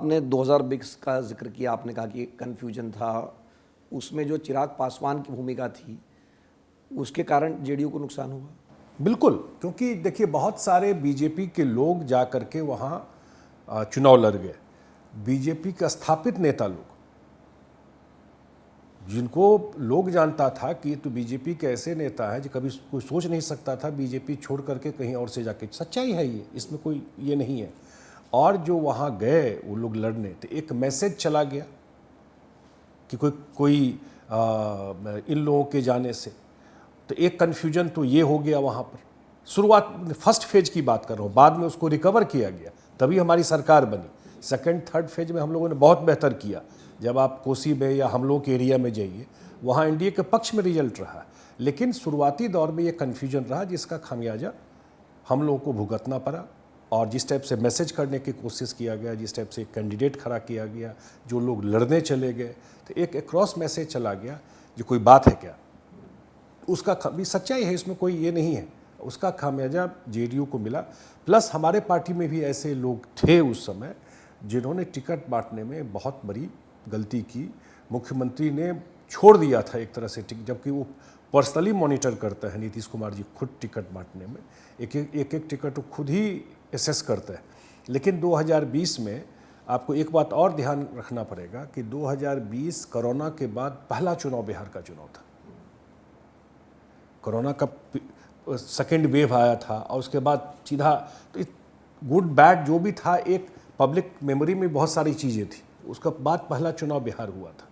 आपने 2020 का जिक्र किया, आपने कहा कि कन्फ्यूजन था, उसमें जो चिराग पासवान की भूमिका थी उसके कारण जेडीयू को नुकसान हुआ। बिल्कुल, क्योंकि देखिए बहुत सारे बीजेपी के लोग जा करके वहाँ चुनाव लड़ गए। बीजेपी का स्थापित नेता लोग, जिनको लोग जानता था कि तो बीजेपी के ऐसे नेता है जो कभी कोई सोच नहीं सकता था बीजेपी छोड़ करके कहीं और से जाके, सच्चाई है ये, इसमें कोई ये नहीं है। और जो वहाँ गए वो लोग लड़ने, तो एक मैसेज चला गया कि कोई इन लोगों के जाने से, तो एक कन्फ्यूजन तो ये हो गया वहाँ पर। शुरुआत फर्स्ट फेज की बात कर रहा हूँ, बाद में उसको रिकवर किया गया, तभी हमारी सरकार बनी। सेकंड थर्ड फेज में हम लोगों ने बहुत बेहतर किया। जब आप कोसी में या हम लोगों के एरिया में जाइए, वहाँ एनडीए के पक्ष में रिजल्ट रहा, लेकिन शुरुआती दौर में ये कन्फ्यूजन रहा जिसका खामियाजा हम लोगों को भुगतना पड़ा। और जिस टाइप से मैसेज करने की कोशिश किया गया, जिस टाइप से कैंडिडेट खड़ा किया गया, जो लोग लड़ने चले गए, तो एक क्रॉस मैसेज चला गया जो कोई बात है क्या, उसका भी सच्चाई है, इसमें कोई ये नहीं है। उसका खामियाजा जेडीयू को मिला। प्लस हमारे पार्टी में भी ऐसे लोग थे उस समय जिन्होंने टिकट बांटने में बहुत बड़ी गलती की। मुख्यमंत्री ने छोड़ दिया था एक तरह से टिकट, जबकि वो पर्सनली मॉनिटर करता है, नीतीश कुमार जी खुद टिकट बांटने में एक एक टिकट वो खुद ही एसेस करता है। लेकिन 2020 में आपको एक बात और ध्यान रखना पड़ेगा कि 2020 कोरोना के बाद पहला चुनाव बिहार का चुनाव था। कोरोना का सेकेंड वेव आया था और उसके बाद सीधा, तो गुड बैड जो भी था, एक पब्लिक मेमोरी में बहुत सारी चीज़ें थी। उसका बाद पहला चुनाव बिहार हुआ था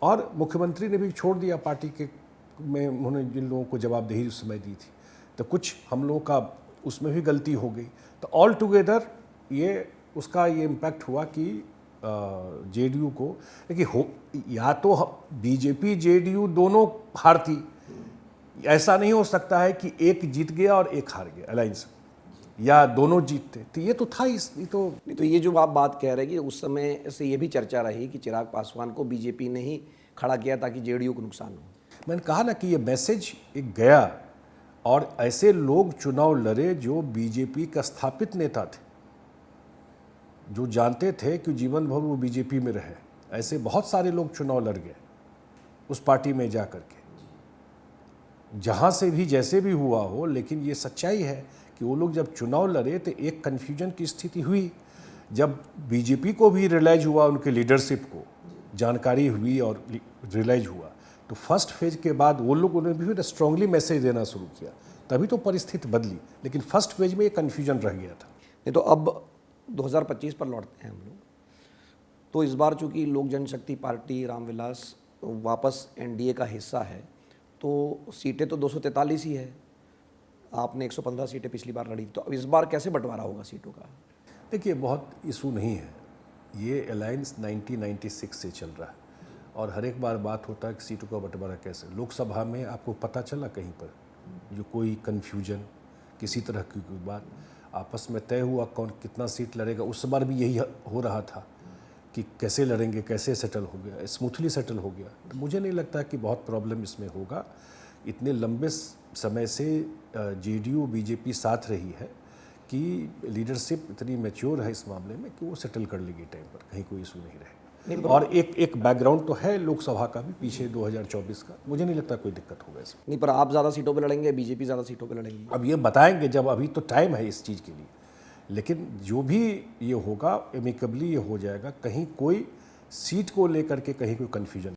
और मुख्यमंत्री ने भी छोड़ दिया पार्टी के में, उन्होंने जिन लोगों को जवाबदेही उस समय दी थी, तो कुछ हम लोगों का उसमें भी गलती हो गई। तो ऑल टुगेदर ये उसका ये इम्पैक्ट हुआ कि जेडीयू को, देखिए या तो बीजेपी जेडीयू दोनों हारती, ऐसा नहीं हो सकता है कि एक जीत गया और एक हार गया अलायंस, या दोनों जीतते, तो ये तो था तो ये जो आप बात कह रहे हैं कि उस समय से ये भी चर्चा रही कि चिराग पासवान को बीजेपी ने ही खड़ा किया ताकि जेडीयू को नुकसान हो। मैंने कहा ना कि ये मैसेज एक गया और ऐसे लोग चुनाव लड़े जो बीजेपी का स्थापित नेता थे, जो जानते थे कि जीवन भर वो बीजेपी में रहे। ऐसे बहुत सारे लोग चुनाव लड़ गए उस पार्टी में जा कर के, जहाँ से भी जैसे भी हुआ हो। लेकिन ये सच्चाई है कि वो लोग जब चुनाव लड़े तो एक कन्फ्यूजन की स्थिति हुई। जब बीजेपी को भी रियलाइज हुआ, उनके लीडरशिप को जानकारी हुई और रियलाइज हुआ, तो फर्स्ट फेज के बाद वो लोगों ने भी स्ट्रांगली मैसेज देना शुरू किया, तभी तो परिस्थिति बदली। लेकिन फर्स्ट फेज में ये कन्फ्यूजन रह गया था। नहीं तो अब 2025 पर लौटते हैं हम लोग। तो इस बार चूंकि लोक जनशक्ति पार्टी रामविलास वापस एनडीए का हिस्सा है, तो सीटें तो 243 ही है, आपने 115 सीटें पिछली बार लड़ी, तो अब इस बार कैसे बंटवारा होगा सीटों का? देखिए बहुत इशू नहीं है, ये अलायंस 1996 से चल रहा है और हर एक बार बात होता है कि सीटों का बंटवारा कैसे। लोकसभा में आपको पता चला कहीं पर जो कोई कन्फ्यूजन, किसी तरह की कोई बात आपस में तय हुआ कौन कितना सीट लड़ेगा? उस बार भी यही हो रहा था कि कैसे लड़ेंगे, कैसे सेटल हो गया, स्मूथली सेटल हो गया। तो मुझे नहीं लगता कि बहुत प्रॉब्लम इसमें होगा। इतने लंबे समय से जेडीयू बीजेपी साथ रही है कि लीडरशिप इतनी मैच्योर है इस मामले में कि वो सेटल कर लेगी टाइम पर, कहीं कोई इशू नहीं रहेगा। और एक बैकग्राउंड तो है लोकसभा का भी पीछे 2024 का, मुझे नहीं लगता कोई दिक्कत होगा इसमें। नहीं, पर आप ज़्यादा सीटों पे लड़ेंगे, बीजेपी ज़्यादा सीटों पे लड़ेंगी? अब ये बताएंगे जब, अभी तो टाइम है इस चीज़ के लिए। लेकिन जो भी ये होगा एमिकेबली ये हो जाएगा, कहीं कोई सीट को लेकर के कहीं कोई कन्फ्यूजन